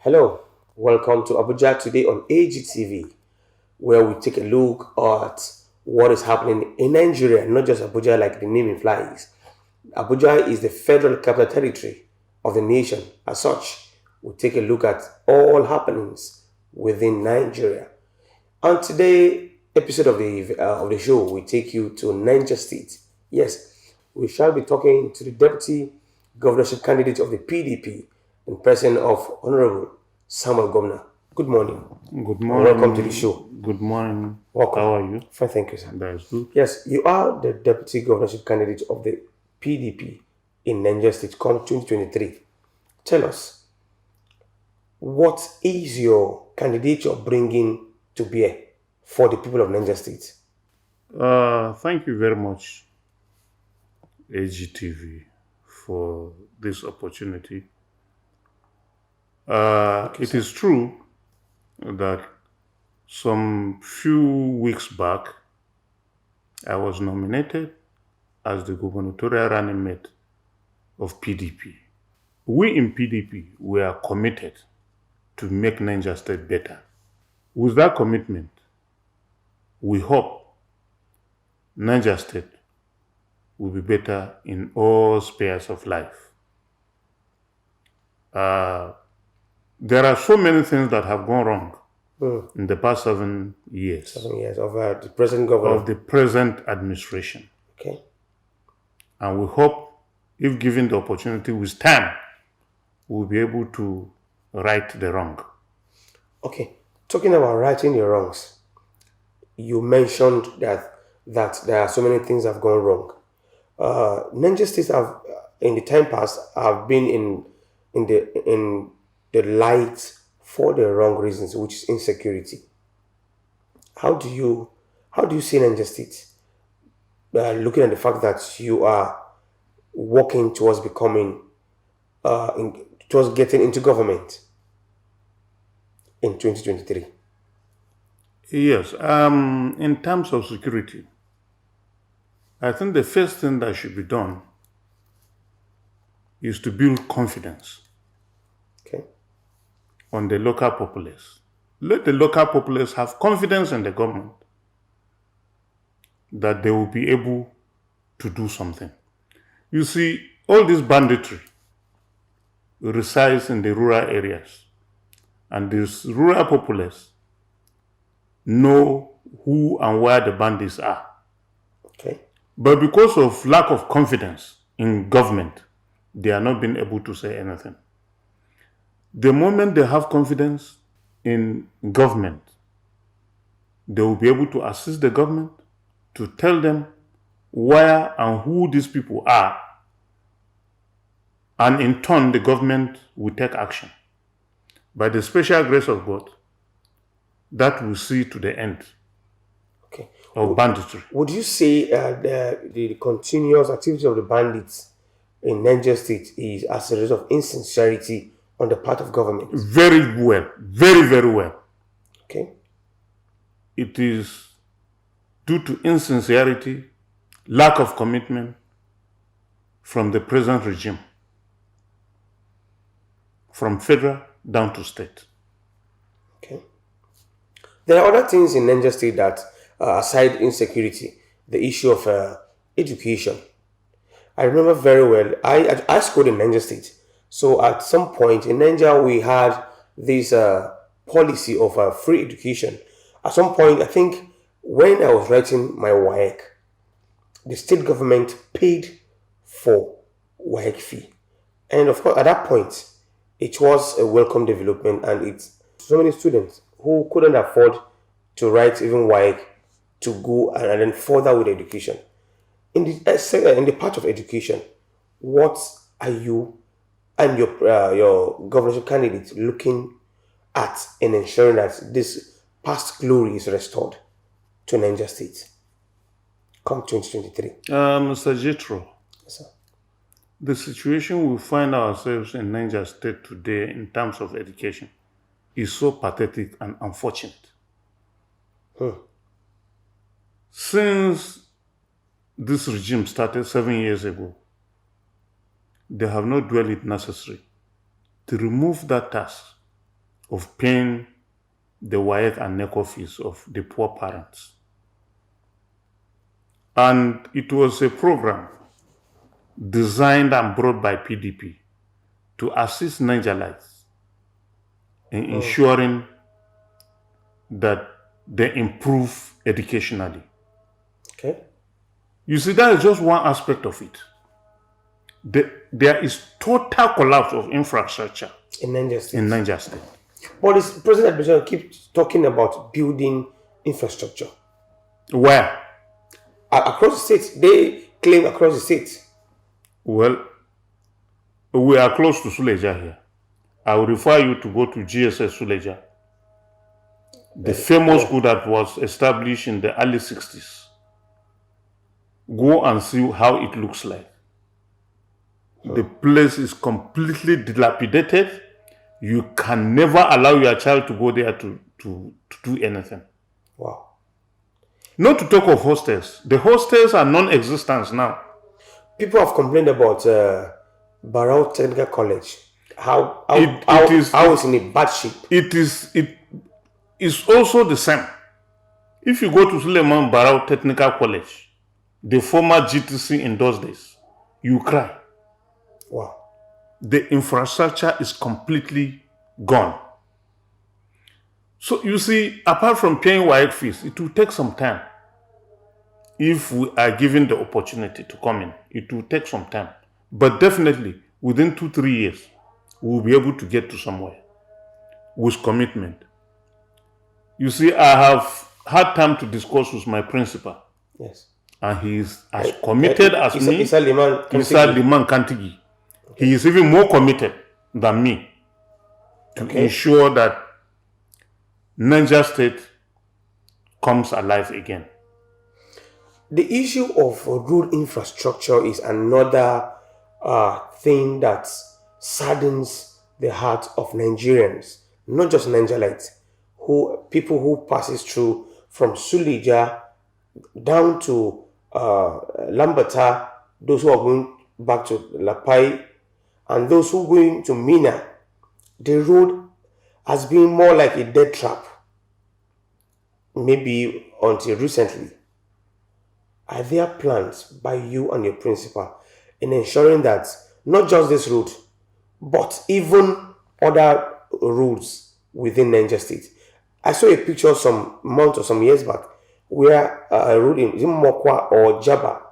Hello, welcome to Abuja today on AGTV, where we take a look at what is happening in Nigeria, not just Abuja like the name implies. Abuja is the federal capital territory of the nation. As such, we take a look at all happenings within Nigeria. On today's episode of the show, we take you to Niger State. Yes, we shall be talking to the deputy governorship candidate of the PDP in person of Honorable Samuel Governor. Good morning. Good And morning. welcome to the show. Good morning. Welcome. How are you? Fine, thank you, sir. That is good. Yes, you are the deputy governorship candidate of the PDP in Niger State come 2023. Tell us, what is your candidature bringing to bear for the people of Niger State? Thank you very much, AGTV, for this opportunity. It is true that some few weeks back, I was nominated as the gubernatorial running mate of PDP. We in PDP were committed to make Niger State better. With that commitment, we hope Niger State will be better in all spheres of life. There are so many things that have gone wrong in the past 7 years 7 years of the present governor. of the present administration. Okay. And we hope, if given the opportunity with time, we'll be able to right the wrong. Okay. Talking about righting the wrongs, you mentioned that there are so many things that have gone wrong. Niger States have, in the time past, have been in the light for the wrong reasons, which is insecurity. How do you see Niger State looking at the fact that you are working towards becoming towards getting into government in 2023? Yes, in terms of security, I think the first thing that should be done is to build confidence Okay. on the local populace. Let the local populace have confidence in the government that they will be able to do something. You see, all this banditry resides in the rural areas, and this rural populace know who and where the bandits are. Okay. But because of lack of confidence in government, they are not being able to say anything. The moment they have confidence in government, they will be able to assist the government to tell them where and who these people are. And in turn, the government will take action. By the special grace of God, that will see to the end Okay. of banditry. Would you say the continuous activity of the bandits in Niger State is as a result of insincerity on the part of government? Very well, very, very well. Okay. It is due to insincerity, lack of commitment from the present regime, from federal down to state. Okay. There are other things in Niger State that, aside insecurity, the issue of education. I remember very well, I schooled in Niger State. So at some point in Niger, we had this policy of free education. At some point, I think when I was writing my WAEC, the state government paid for WAEC fee. And of course, at that point, it was a welcome development, and it's so many students who couldn't afford to write even WAEC to go and then further with education. In the part of education, what are you and your governorship candidate looking at in ensuring that this past glory is restored to Niger State come 2023? Mr. Jethro, Yes, sir. the situation we find ourselves in Niger State today in terms of education is so pathetic and unfortunate. Since this regime started 7 years ago, they have not dwelt it necessary to remove that task of paying the WAEC and NECO fees of the poor parents. And it was a program designed and brought by PDP to assist Nigerians in ensuring that they improve educationally. Okay. You see, that is just one aspect of it. There is total collapse of infrastructure In Niger State. in Niger State. But this present administration keeps talking about building infrastructure. Where? Across the state, they claim across the state. Well, we are close to Suleja here. I will refer you to go to GSS Suleja, the famous school that was established in the early 60s. Go and see how it looks like. The place is completely dilapidated. You can never allow your child to go there to do anything. Wow. Not to talk of hostels. The hostels are non-existent now. People have complained about Barrow Technical College. How is in a bad shape. It is also the same. If you go to Suleiman Barrow Technical College, the former GTC in those days, you cry. Wow. The infrastructure is completely gone. So you see, apart from paying WAEC fees, it will take some time. If we are given the opportunity to come in, it will take some time. But definitely, within 2-3 years, we will be able to get to somewhere with commitment. You see, I have had time to discuss with my principal. Yes. And he is as committed as me. Issa Liman Kantigi. He is even more committed than me to ensure that Niger State comes alive again. The issue of road infrastructure is another thing that saddens the heart of Nigerians, not just Nigerites, people who passes through from Suleja down to Lambata, those who are going back to Lapai, and those who are going to Mina. The road has been more like a death trap, maybe until recently. Are there plans by you and your principal in ensuring that not just this road, but even other roads within Niger State? I saw a picture some months or some years back where a road in Mokwa or Jaba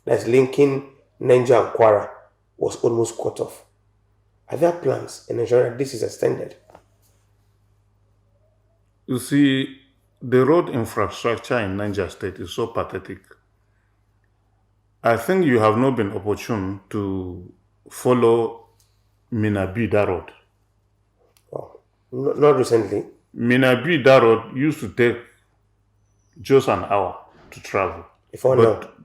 that's linking Niger and Kwara was almost cut off. Are there plans in ensuring that this is extended? You see, the road infrastructure in Niger State is so pathetic. I think you have not been opportune to follow Minabida Road. Oh, not recently. Minabida Road used to take just an hour to travel.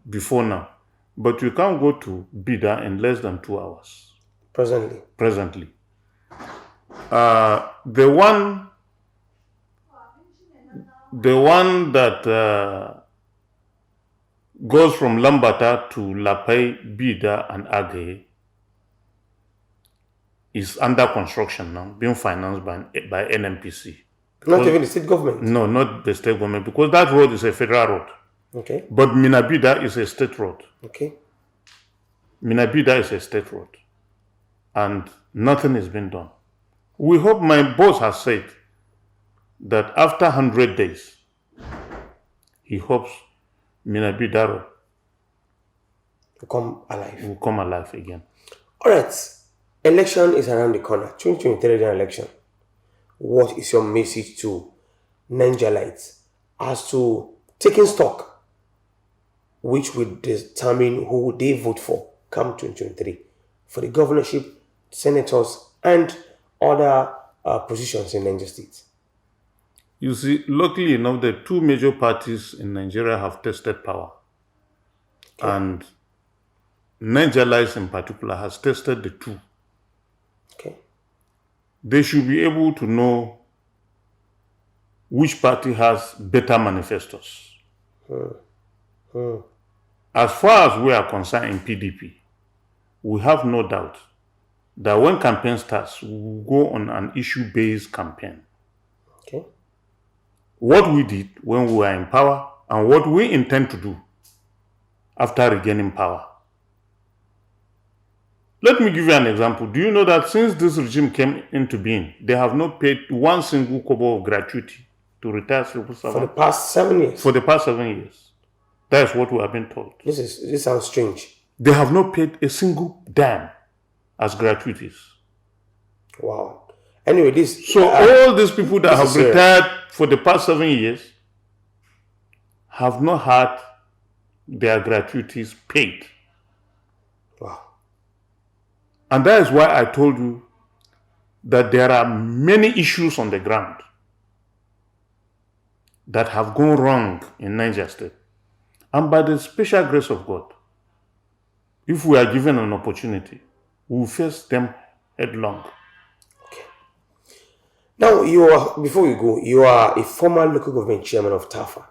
Before now. But you can't go to Bida in less than 2 hours. Presently. The one that goes from Lambata to Lapai, Bida, and Agay is under construction now, being financed by NMPC. Not even the state government? No, not the state government, because that road is a federal road. Okay. But Minabida is a state road. Okay. Minabida is a state road. And nothing is being done. We hope, my boss has said that after 100 days, he hopes Minabida Road will come alive again. All right. Election is around the corner. 2023 general election. What is your message to Nigerians as to taking stock, which will determine who they vote for come 2023 for the governorship, senators, and other positions in Niger State? You see, luckily enough, the two major parties in Nigeria have tested power. Okay. And Nigerians in particular has tested the two. Okay. They should be able to know which party has better manifestos. As far as we are concerned in PDP, we have no doubt that when campaign starts, we will go on an issue-based campaign. Okay. What we did when we were in power and what we intend to do after regaining power. Let me give you an example. Do you know that since this regime came into being, they have not paid one single kobo of gratuity to retired civil servants? For the past 7 years? For the past 7 years. That is what we have been told. This sounds strange. They have not paid a single dime as gratuities. Wow. Anyway, So all these people that have retired for the past 7 years have not had their gratuities paid. Wow. And that is why I told you that there are many issues on the ground that have gone wrong in Niger State. And by the special grace of God, if we are given an opportunity, we will face them headlong. Okay. Now, before we go, you are a former local government chairman of Tafa,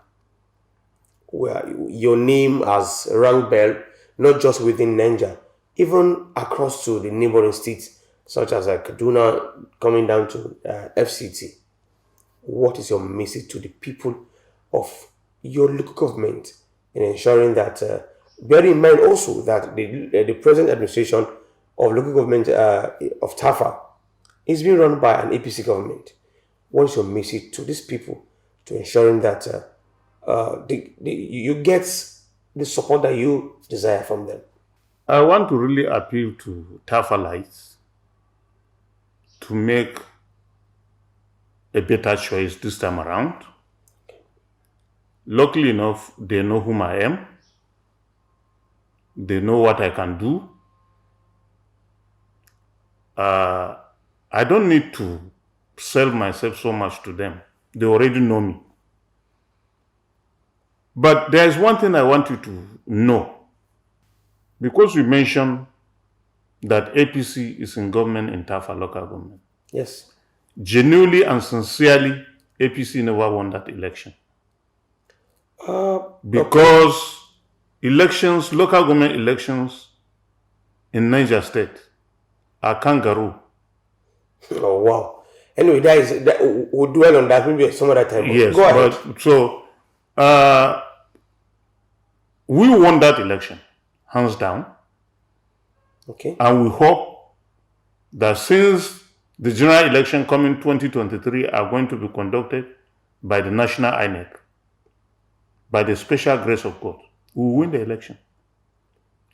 where your name has rang bell, not just within Niger, even across to the neighboring states, such as Kaduna, coming down to FCT. What is your message to the people of your local government in ensuring that, bear in mind also that the present administration of local government of Tafa is being run by an APC government? What is your message to these people to ensuring that you get the support that you desire from them? I want to really appeal to Tafalites to make a better choice this time around. Luckily enough, they know whom I am. They know what I can do. I don't need to sell myself so much to them. They already know me. But there is one thing I want you to know. Because you mentioned that APC is in government in Tafa local government. Yes. Genuinely and sincerely, APC never won that election. Because elections, local government elections in Niger State are kangaroo. Oh, wow. Anyway, we'll dwell on that maybe some other time. Yes, go ahead. We won that election, hands down. Okay. And we hope that since the general election coming 2023 are going to be conducted by the National INEC, by the special grace of God, we will win the election.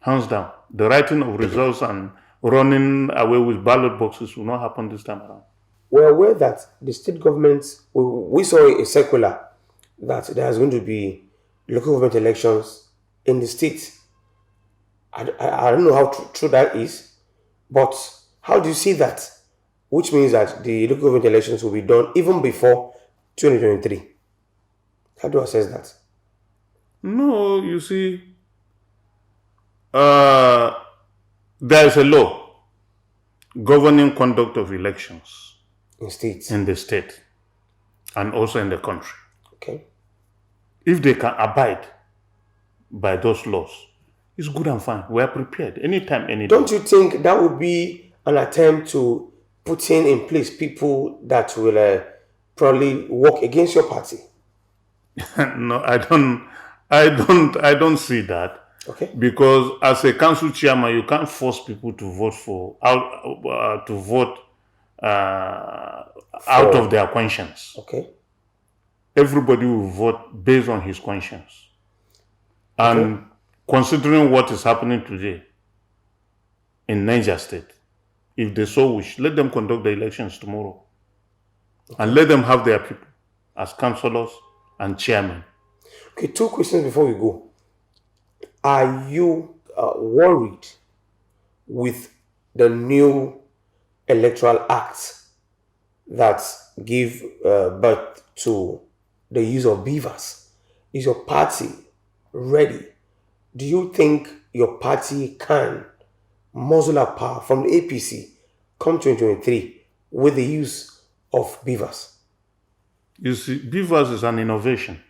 Hands down. The writing of results and running away with ballot boxes will not happen this time around. We're aware that the state government, we saw a circular that there's going to be local government elections in the state. I don't know how true that is, but how do you see that? Which means that the local government elections will be done even before 2023. How do you assess that? No, you see, there is a law governing conduct of elections in the state and also in the country. Okay. If they can abide by those laws, it's good and fine. We are prepared anytime, any day. Don't you think that would be an attempt to put in place people that will probably work against your party? No, I don't see that. Okay. Because as a council chairman, you can't force people to vote out of their conscience. Okay. Everybody will vote based on his conscience. And considering what is happening today in Niger State, if they so wish, let them conduct the elections tomorrow. Okay. And let them have their people as councillors and chairmen. Okay, 2 questions before we go. Are you worried with the new electoral act that give birth to the use of beavers? Is your party ready? Do you think your party can muzzle up power from the APC come 2023 with the use of beavers? You see, beavers is an innovation.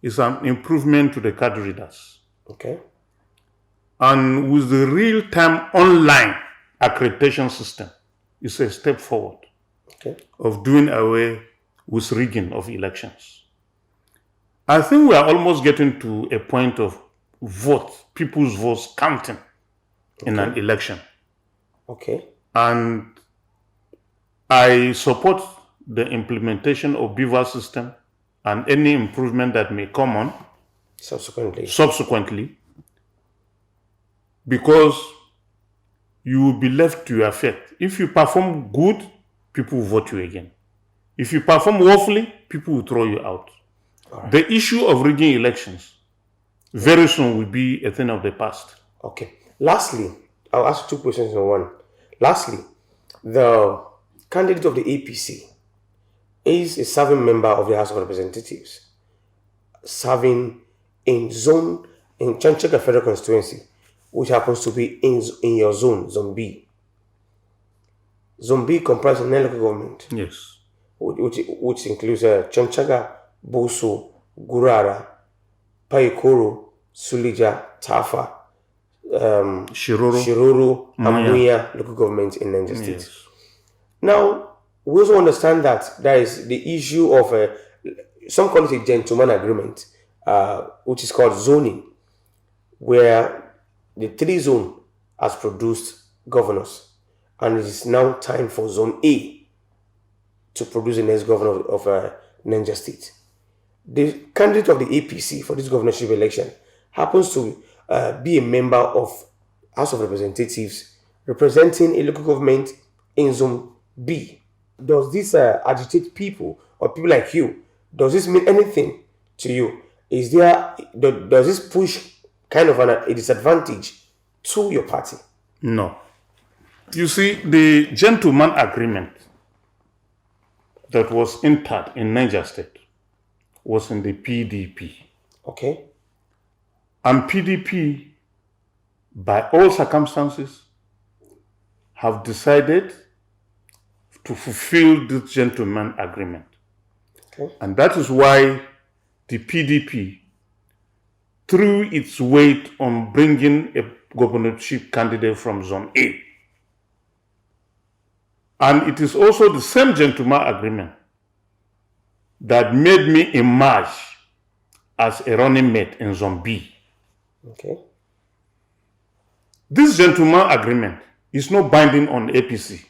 It's an improvement to the card readers. Okay. And with the real-time online accreditation system is a step forward of doing away with rigging of elections. I think we are almost getting to a point of people's votes counting in an election. Okay. And I support the implementation of beaver system and any improvement that may come on subsequently, because you will be left to your fate. If you perform good, people will vote you again. If you perform woefully, people will throw you out. Right. The issue of rigging elections very soon will be a thing of the past. Okay. Lastly, I'll ask 2 questions in one. Lastly, the candidate of the APC is a serving member of the House of Representatives, serving in Chanchaga Federal Constituency, which happens to be in your zone B. Zone B comprises of 9 local government. Yes. Which includes Chanchaga, Boso, Gurara, Paikoro, Sulija, Tafa, Shiroro, and Muya local government in Niger State. Yes. Now, we also understand that there is the issue of some call it a gentleman agreement, which is called zoning, where the 3 zone has produced governors, and it is now time for Zone A to produce the next governor of Niger State. The candidate of the APC for this governorship election happens to be a member of House of Representatives representing a local government in Zone B. Does this agitate people or people like you? Does this mean anything to you? Does this push kind of a disadvantage to your party? No. You see, the gentleman agreement that was entered in Niger State was in the PDP. Okay. And PDP, by all circumstances, have decided to fulfill this gentleman agreement. Okay. And that is why the PDP threw its weight on bringing a governorship candidate from Zone A. And it is also the same gentleman agreement that made me emerge as a running mate in Zone B. Okay. This gentleman agreement is not binding on APC.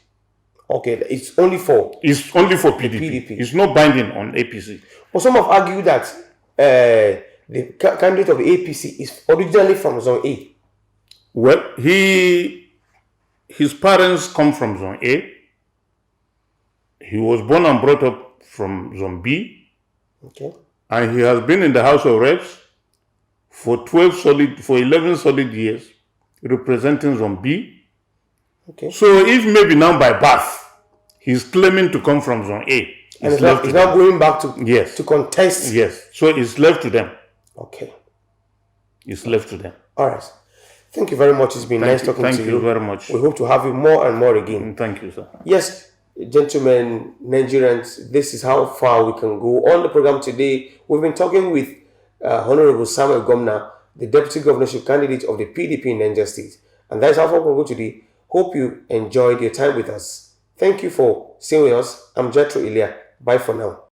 Okay, it's only for PDP. It's not binding on APC. But some have argued that the candidate of the APC is originally from Zone A. Well, his parents come from Zone A. He was born and brought up from Zone B. Okay. And he has been in the House of Reps for 11 solid years, representing Zone B. Okay. So if maybe now by birth he's claiming to come from Zone A, he's now going back to to contest. Yes. So it's left to them. Okay. It's left to them. All right. Thank you very much. It's been nice talking to you. Thank you very much. We hope to have you more and more again. Thank you, sir. Yes, gentlemen, Nigerians, this is how far we can go. On the program today, we've been talking with Honorable Samuel Gomna, the Deputy Governorship candidate of the PDP in Niger State. And that's how far we can go today. Hope you enjoyed your time with us. Thank you for staying with us. I'm Jethro Ilya. Bye for now.